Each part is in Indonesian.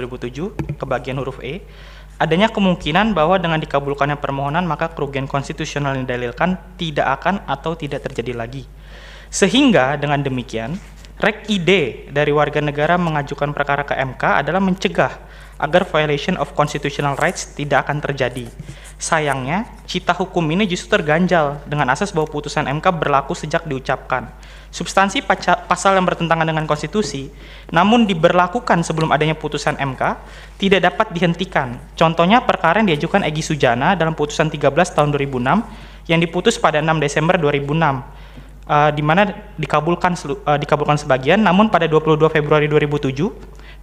2007 ke bagian huruf E, adanya kemungkinan bahwa dengan dikabulkannya permohonan maka kerugian konstitusional yang didalilkan tidak akan atau tidak terjadi lagi. Sehingga dengan demikian, rek ide dari warga negara mengajukan perkara ke MK adalah mencegah agar violation of constitutional rights tidak akan terjadi. Sayangnya, cita hukum ini justru terganjal dengan asas bahwa putusan MK berlaku sejak diucapkan. Substansi pasal yang bertentangan dengan konstitusi, namun diberlakukan sebelum adanya putusan MK, tidak dapat dihentikan. Contohnya perkara yang diajukan Egy Sujana dalam putusan 13 tahun 2006 yang diputus pada 6 Desember 2006, di mana dikabulkan sebagian, namun pada 22 Februari 2007,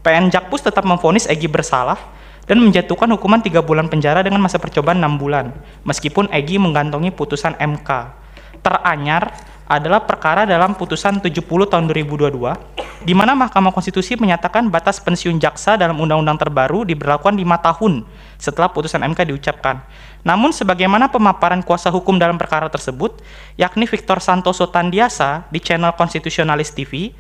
PN Jakpus tetap memvonis Egy bersalah dan menjatuhkan hukuman 3 bulan penjara dengan masa percobaan 6 bulan, meskipun Egy mengantongi putusan MK. Teranyar adalah perkara dalam putusan 70 tahun 2022, di mana Mahkamah Konstitusi menyatakan batas pensiun jaksa dalam undang-undang terbaru diberlakukan 5 tahun setelah putusan MK diucapkan. Namun sebagaimana pemaparan kuasa hukum dalam perkara tersebut, yakni Victor Santoso Tandiasa di channel Konstitusionalis TV,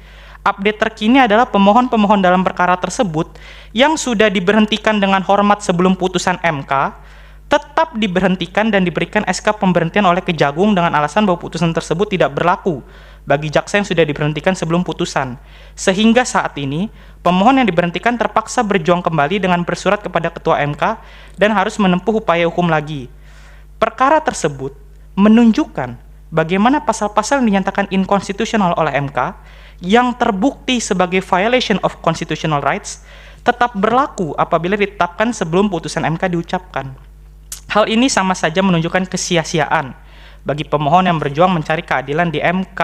update terkini adalah pemohon-pemohon dalam perkara tersebut yang sudah diberhentikan dengan hormat sebelum putusan MK tetap diberhentikan dan diberikan SK pemberhentian oleh Kejagung dengan alasan bahwa putusan tersebut tidak berlaku bagi jaksa yang sudah diberhentikan sebelum putusan. Sehingga saat ini, pemohon yang diberhentikan terpaksa berjuang kembali dengan bersurat kepada Ketua MK dan harus menempuh upaya hukum lagi. Perkara tersebut menunjukkan bagaimana pasal-pasal yang dinyatakan inkonstitusional oleh MK yang terbukti sebagai violation of constitutional rights tetap berlaku apabila ditetapkan sebelum putusan MK diucapkan. Hal ini sama saja menunjukkan kesia-siaan bagi pemohon yang berjuang mencari keadilan di MK,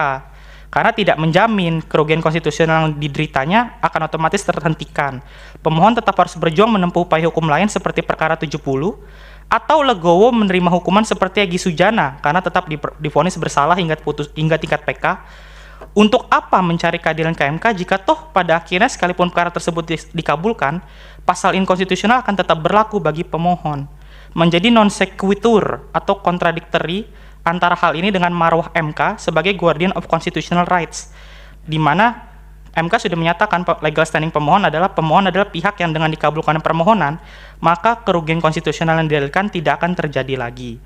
karena tidak menjamin kerugian konstitusional yang dideritanya akan otomatis terhentikan. Pemohon tetap harus berjuang menempuh upaya hukum lain seperti perkara 70, atau legowo menerima hukuman seperti Egy Sujana karena tetap divonis bersalah hingga tingkat PK. Untuk apa mencari keadilan ke MK jika toh pada akhirnya sekalipun perkara tersebut dikabulkan, pasal inkonstitusional akan tetap berlaku bagi pemohon. Menjadi non sequitur atau kontradiktori antara hal ini dengan marwah MK sebagai guardian of constitutional rights, di mana MK sudah menyatakan legal standing pemohon adalah pihak yang dengan dikabulkan permohonan, maka kerugian konstitusional yang didalilkan tidak akan terjadi lagi.